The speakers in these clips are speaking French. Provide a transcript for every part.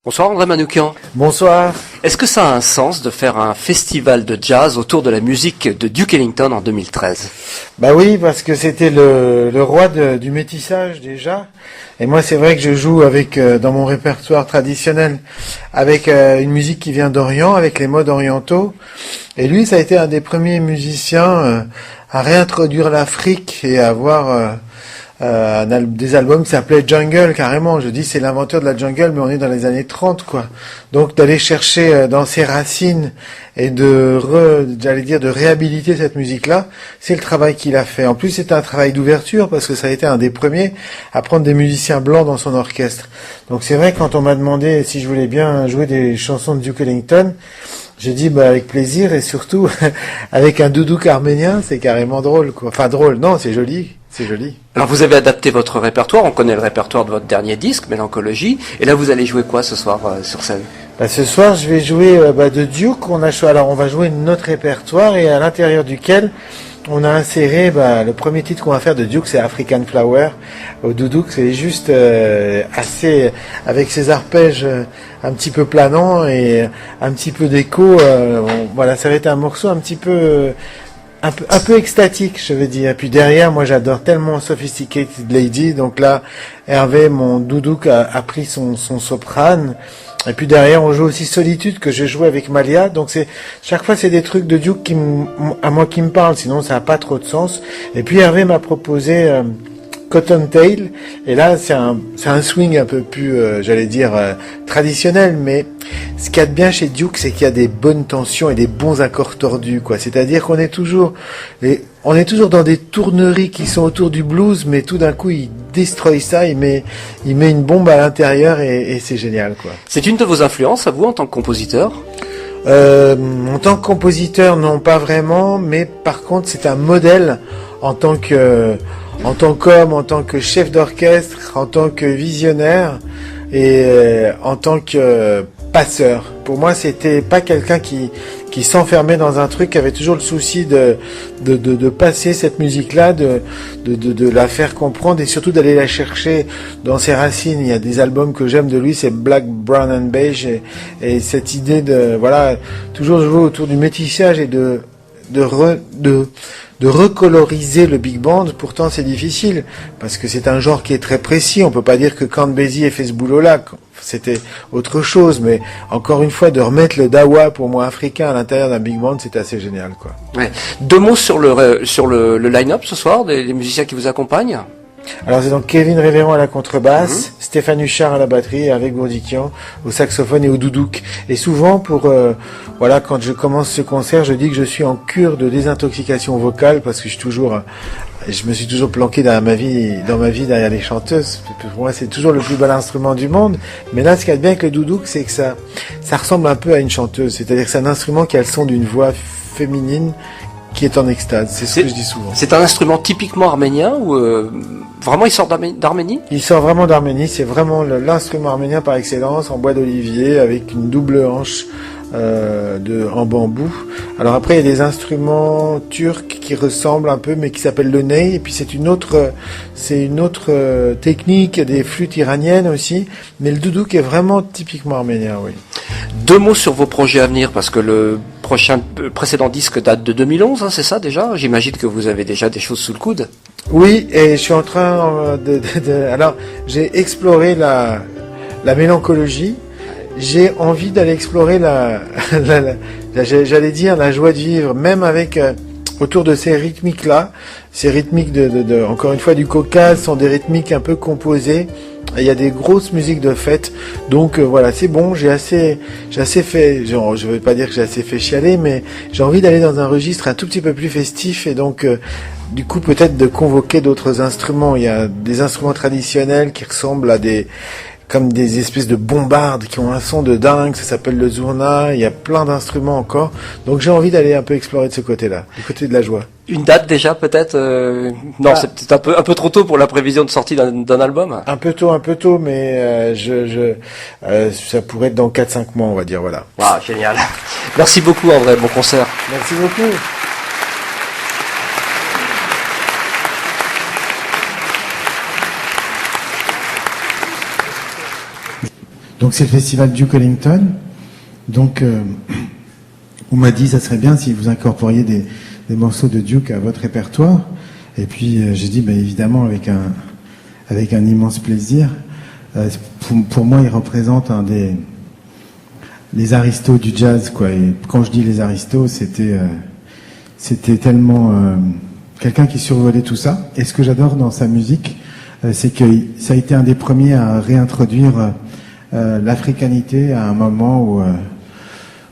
Bonsoir André Manoukian. Bonsoir. Est-ce que ça a un sens de faire un festival de jazz autour de la musique de Duke Ellington en 2013? Bah oui, parce que c'était le roi du métissage déjà. Et moi, c'est vrai que je joue avec dans mon répertoire traditionnel avec une musique qui vient d'Orient, avec les modes orientaux. Et lui, ça a été un des premiers musiciens à réintroduire l'Afrique et à avoir des albums qui s'appelaient Jungle carrément. Je dis c'est l'inventeur de la jungle, mais on est dans les années 30 quoi. Donc d'aller chercher dans ses racines et j'allais dire de réhabiliter cette musique-là, c'est le travail qu'il a fait. En plus c'est un travail d'ouverture parce que ça a été un des premiers à prendre des musiciens blancs dans son orchestre. Donc c'est vrai quand on m'a demandé si je voulais bien jouer des chansons de Duke Ellington, j'ai dit bah avec plaisir et surtout avec un doudouk arménien, c'est carrément drôle quoi. Enfin drôle, non, c'est joli. C'est joli. Alors vous avez adapté votre répertoire, on connaît le répertoire de votre dernier disque, Mélanchologie, et là vous allez jouer quoi ce soir sur scène? Bah, ce soir je vais jouer de Duke, alors on va jouer notre répertoire et à l'intérieur duquel on a inséré le premier titre qu'on va faire de Duke, c'est African Flower. Au doudouk, c'est juste assez avec ses arpèges un petit peu planants et un petit peu d'écho. Voilà, ça va être un morceau un petit peu un peu extatique, je veux dire. Et puis derrière, moi, j'adore tellement Sophisticated Lady. Donc là, Hervé, mon doudouk, a pris son soprane. Et puis derrière, on joue aussi Solitude, que je jouais avec Malia. Donc chaque fois, c'est des trucs de Duke qui me parlent. Sinon, ça n'a pas trop de sens. Et puis Hervé m'a proposé Cottontail. Et là, c'est un swing un peu plus, j'allais dire, traditionnel. Mais ce qu'il y a de bien chez Duke, c'est qu'il y a des bonnes tensions et des bons accords tordus, quoi. C'est-à-dire qu'on est toujours dans des tourneries qui sont autour du blues, mais tout d'un coup, il destroy ça, il met une bombe à l'intérieur et c'est génial, quoi. C'est une de vos influences à vous en tant que compositeur? En tant que compositeur, non, pas vraiment, mais par contre, c'est un modèle en tant qu'homme, en tant que chef d'orchestre, en tant que visionnaire et en tant que passeur. Pour moi, c'était pas quelqu'un qui s'enfermait dans un truc, qui avait toujours le souci de passer cette musique-là, de la faire comprendre et surtout d'aller la chercher dans ses racines. Il y a des albums que j'aime de lui, c'est Black, Brown and Beige et cette idée toujours jouer autour du métissage et de recoloriser le big band. Pourtant c'est difficile parce que c'est un genre qui est très précis. On peut pas dire que Count Basie ait fait ce boulot-là, c'était autre chose, mais encore une fois de remettre le dawa pour moi africain à l'intérieur d'un big band, c'est assez génial, quoi. Ouais. Deux mots sur le line-up ce soir des musiciens qui vous accompagnent. Alors c'est donc Kevin Révérend à la contrebasse, Stéphane Huchard à la batterie, et Hervé Gourdikian au saxophone et au doudouk. Et souvent quand je commence ce concert, je dis que je suis en cure de désintoxication vocale parce que je me suis toujours planqué dans ma vie derrière les chanteuses. Pour moi, c'est toujours le plus bel instrument du monde. Mais là, ce qu'il y a de bien avec le doudouk, c'est que ça ressemble un peu à une chanteuse. C'est-à-dire que c'est un instrument qui a le son d'une voix féminine qui est en extase. C'est ce que je dis souvent. C'est un instrument typiquement arménien ou vraiment il sort d'Arménie? Il sort vraiment d'Arménie. C'est vraiment l'instrument arménien par excellence, en bois d'olivier, avec une double hanche en bambou. Alors après, il y a des instruments turcs qui ressemblent un peu, mais qui s'appellent le ney. Et puis c'est une autre technique. Il y a des flûtes iraniennes aussi. Mais le doudouk est vraiment typiquement arménien, oui. Deux mots sur vos projets à venir, parce que le précédent disque date de 2011, hein, c'est ça déjà? J'imagine que vous avez déjà des choses sous le coude. Oui, et je suis en train alors, j'ai exploré la mélanchologie. J'ai envie d'aller explorer j'allais dire la joie de vivre, même avec autour de ces rythmiques-là. Ces rythmiques encore une fois du Caucase sont des rythmiques un peu composées. Il y a des grosses musiques de fête, donc voilà, c'est bon. J'ai assez fait. Je veux pas dire que j'ai assez fait chialer, mais j'ai envie d'aller dans un registre un tout petit peu plus festif et donc du coup peut-être de convoquer d'autres instruments. Il y a des instruments traditionnels qui ressemblent à comme des espèces de bombardes qui ont un son de dingue, ça s'appelle le zourna, il y a plein d'instruments encore, donc j'ai envie d'aller un peu explorer de ce côté-là, du côté de la joie. Une date déjà peut-être Non, c'est peut-être un peu trop tôt pour la prévision de sortie d'un album. Un peu tôt, mais ça pourrait être dans 4-5 mois, on va dire, voilà. Wow, génial. Merci beaucoup André, bon concert. Merci beaucoup. Donc c'est le festival Duke Ellington. Donc on m'a dit ça serait bien si vous incorporiez des morceaux de Duke à votre répertoire. Et puis j'ai dit évidemment avec un immense plaisir. Pour moi il représente les aristos du jazz, quoi. Et quand je dis les aristos, c'était tellement quelqu'un qui survolait tout ça. Et ce que j'adore dans sa musique, c'est que ça a été un des premiers à réintroduire l'africanité à un moment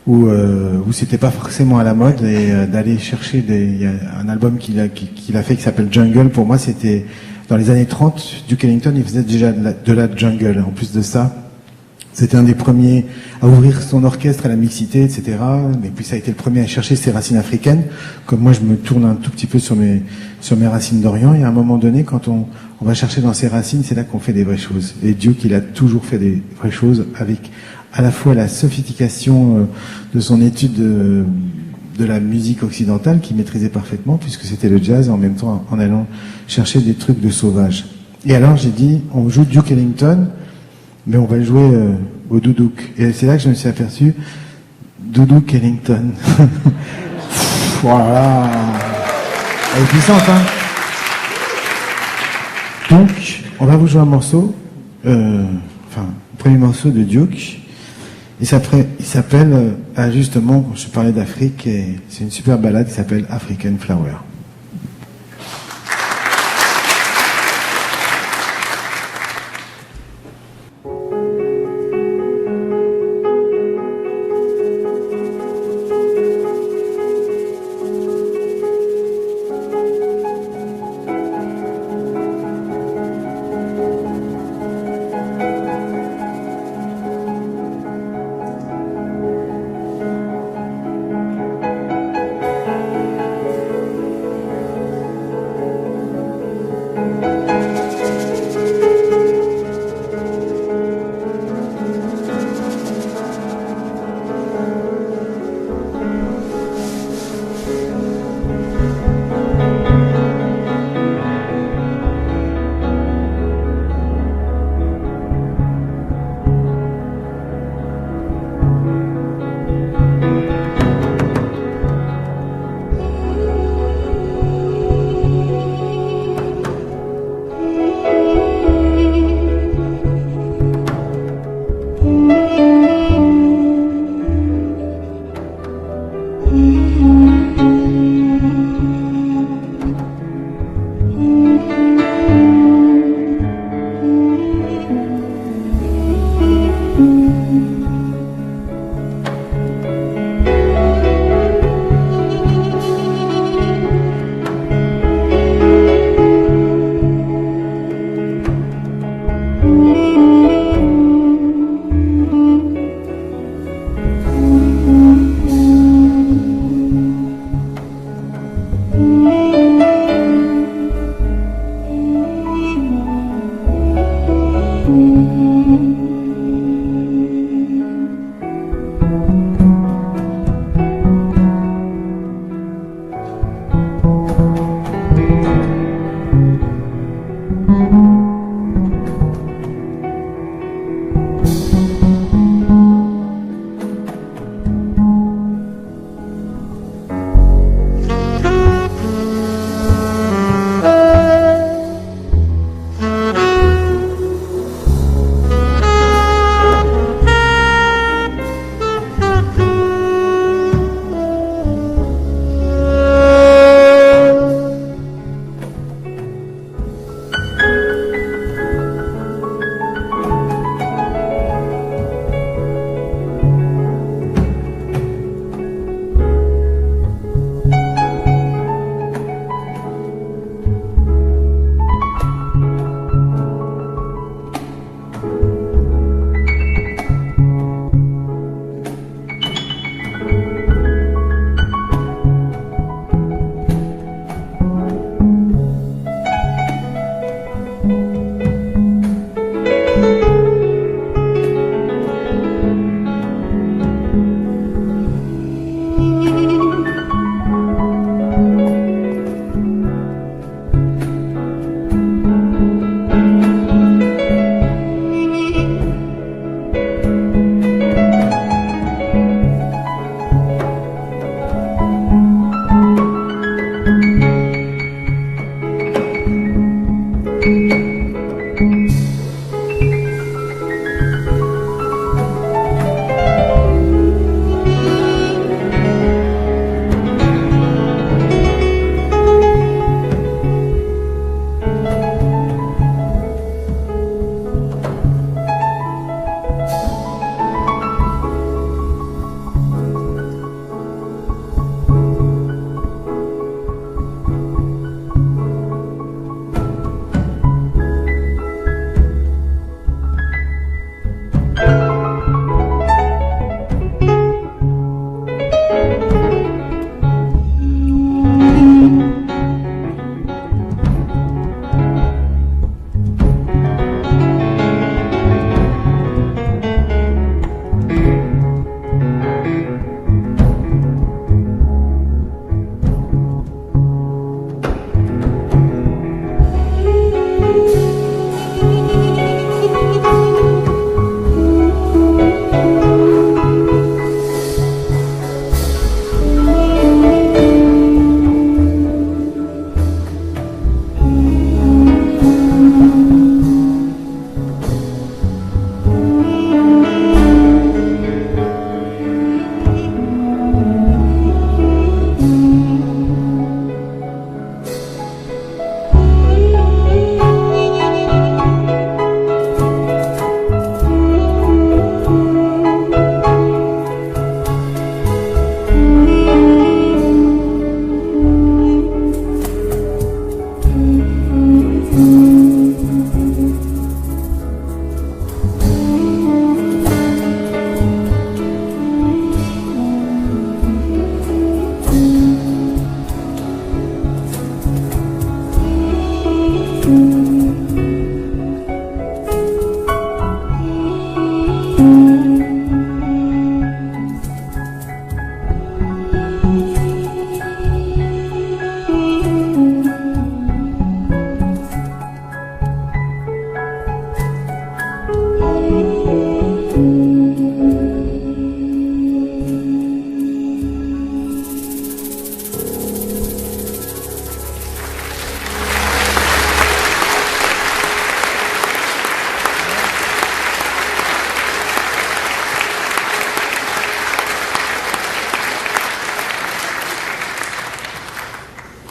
où c'était pas forcément à la mode, et d'aller chercher il y a un album qu'il a fait qui s'appelle Jungle. Pour moi, c'était dans les années 30. Duke Ellington, il faisait déjà de la jungle. En plus de ça, c'était un des premiers à ouvrir son orchestre à la mixité, etc. Mais puis ça a été le premier à chercher ses racines africaines. Comme moi, je me tourne un tout petit peu sur mes racines d'Orient. Et à un moment donné, quand on va chercher dans ses racines, c'est là qu'on fait des vraies choses. Et Duke, il a toujours fait des vraies choses avec à la fois la sophistication de son étude de la musique occidentale qu'il maîtrisait parfaitement, puisque c'était le jazz, en même temps en allant chercher des trucs de sauvage. Et alors j'ai dit, on joue Duke Ellington, mais on va le jouer au doudouk. Et c'est là que je me suis aperçu, doudouk Ellington. Voilà. Elle est puissante, hein. Donc, on va vous jouer un morceau, le premier morceau de Duke. Il s'appelle, justement, je parlais d'Afrique, et c'est une super balade qui s'appelle African Flower.